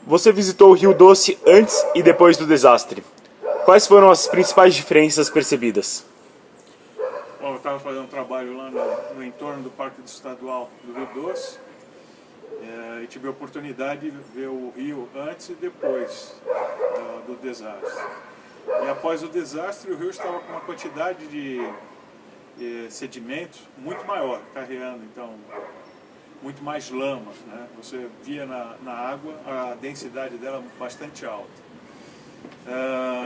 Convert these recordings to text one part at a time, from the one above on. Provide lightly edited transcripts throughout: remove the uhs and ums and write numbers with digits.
Você visitou o Rio Doce antes e depois do desastre. Quais foram as principais diferenças percebidas? Bom, eu estava fazendo um trabalho lá no entorno do Parque Estadual do Rio Doce e tive a oportunidade de ver o rio antes e depois do desastre. E após o desastre, o rio estava com uma quantidade de sedimento muito maior, carregando então muito mais lama, né? Você via na água a densidade dela bastante alta.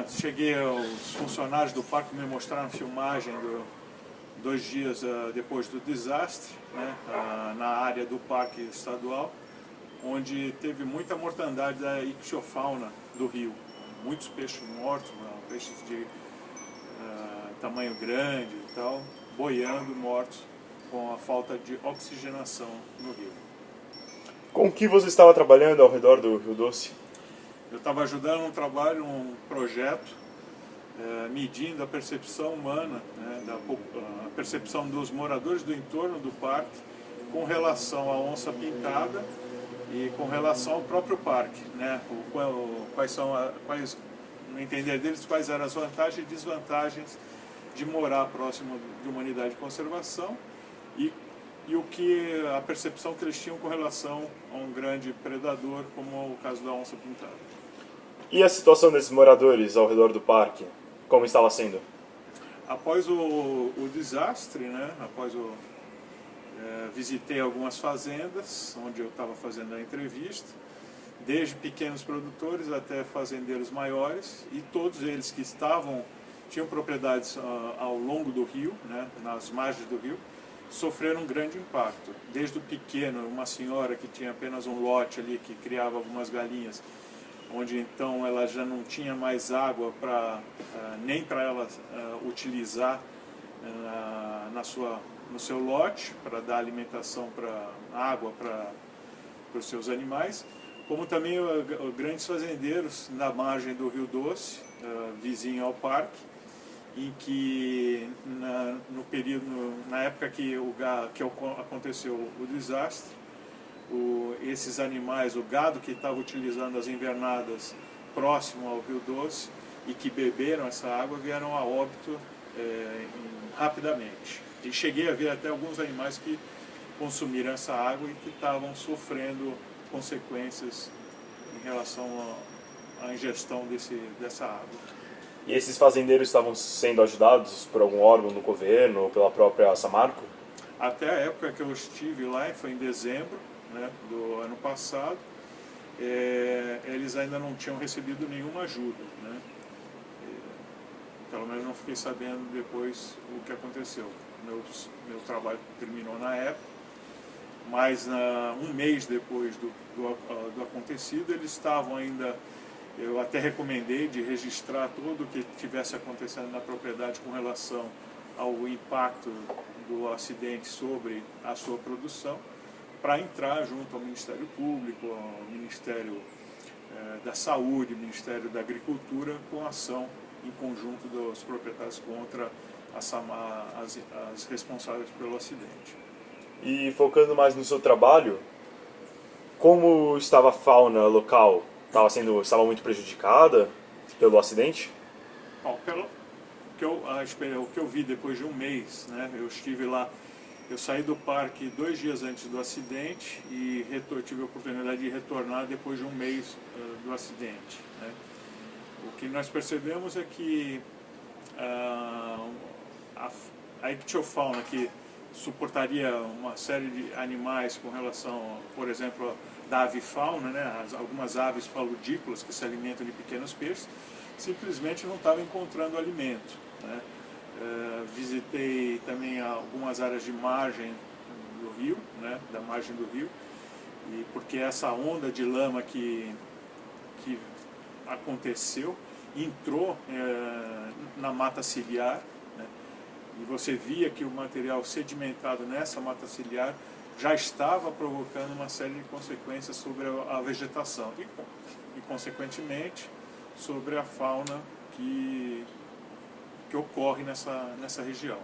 Cheguei, os funcionários do parque me mostraram filmagem 2 dias depois do desastre, né? Na área do parque estadual, onde teve muita mortandade da ictiofauna do rio. Muitos peixes mortos, peixes de tamanho grande e tal, boiando, mortos, com a falta de oxigenação no rio. Com que você estava trabalhando ao redor do Rio Doce? Eu estava ajudando um trabalho, um projeto, medindo a percepção humana, né, a percepção dos moradores do entorno do parque com relação à onça-pintada e com relação ao próprio parque, né, no entender deles, quais eram as vantagens e desvantagens de morar próximo de uma unidade de conservação e a percepção que eles tinham com relação a um grande predador, como o caso da onça-pintada. E a situação desses moradores ao redor do parque? Como estava sendo? Após o desastre, né, visitei algumas fazendas, onde eu estava fazendo a entrevista, desde pequenos produtores até fazendeiros maiores, e todos eles que tinham propriedades ao longo do rio, né, nas margens do rio, sofreram um grande impacto. Desde o pequeno, uma senhora que tinha apenas um lote ali, que criava algumas galinhas, onde então ela já não tinha mais água nem para ela utilizar no seu lote, para dar alimentação, água para os seus animais, como também grandes fazendeiros na margem do Rio Doce, vizinho ao parque, em que na época que aconteceu o desastre, esses animais, o gado que estava utilizando as invernadas próximo ao Rio Doce e que beberam essa água, vieram a óbito rapidamente. E cheguei a ver até alguns animais que consumiram essa água e que estavam sofrendo consequências em relação à ingestão dessa água. E esses fazendeiros estavam sendo ajudados por algum órgão do governo ou pela própria Samarco? Até a época que eu estive lá, foi em dezembro, né, do ano passado, eles ainda não tinham recebido nenhuma ajuda, né? Pelo menos não fiquei sabendo depois o que aconteceu. Meu trabalho terminou na época, mas um mês depois do acontecido, eles estavam ainda. Eu até recomendei de registrar tudo o que estivesse acontecendo na propriedade com relação ao impacto do acidente sobre a sua produção, para entrar junto ao Ministério Público, ao Ministério da Saúde, Ministério da Agricultura, com ação em conjunto dos proprietários contra as responsáveis pelo acidente. E focando mais no seu trabalho, como estava a fauna local? Estava muito prejudicada pelo acidente? Bom, o que eu vi depois de um mês, né, eu estive lá, eu saí do parque 2 dias antes do acidente e tive a oportunidade de retornar depois de um mês do acidente, né. O que nós percebemos é que a ictiofauna, que suportaria uma série de animais com relação, por exemplo, da avifauna, né, algumas aves paludícolas que se alimentam de pequenos peixes, simplesmente não estavam encontrando alimento, né. Visitei também algumas áreas de margem do rio, né, da margem do rio, e porque essa onda de lama que aconteceu entrou na mata ciliar, né, e você via que o material sedimentado nessa mata ciliar já estava provocando uma série de consequências sobre a vegetação e consequentemente, sobre a fauna que ocorre nessa região.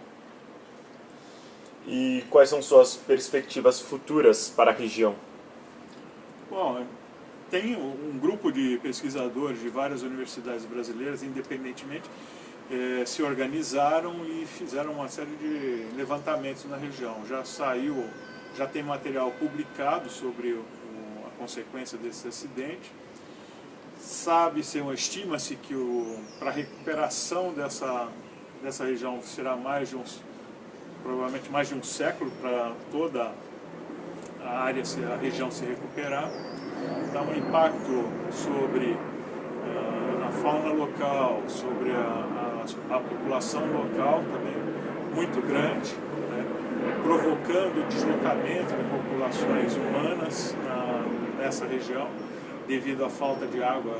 E quais são suas perspectivas futuras para a região? Bom, tem um grupo de pesquisadores de várias universidades brasileiras, independentemente, se organizaram e fizeram uma série de levantamentos na região. Já tem material publicado sobre a consequência desse acidente. Estima-se que para a recuperação dessa região será provavelmente mais de um século para toda a região se recuperar. Dá um impacto sobre a fauna local, sobre a população local também muito grande, né, provocando o deslocamento de populações humanas nessa região devido à falta de água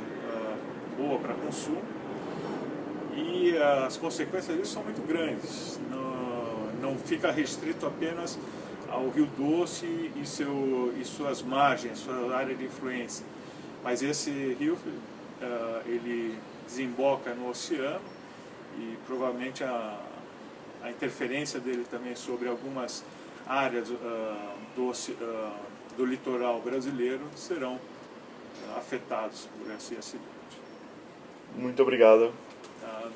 boa para consumo. E as consequências disso são muito grandes. Não fica restrito apenas ao Rio Doce e suas margens, sua área de influência. Mas esse rio, ele desemboca no oceano e provavelmente a interferência dele também sobre algumas áreas do litoral brasileiro serão afetados por esse acidente. Muito obrigado. Tá?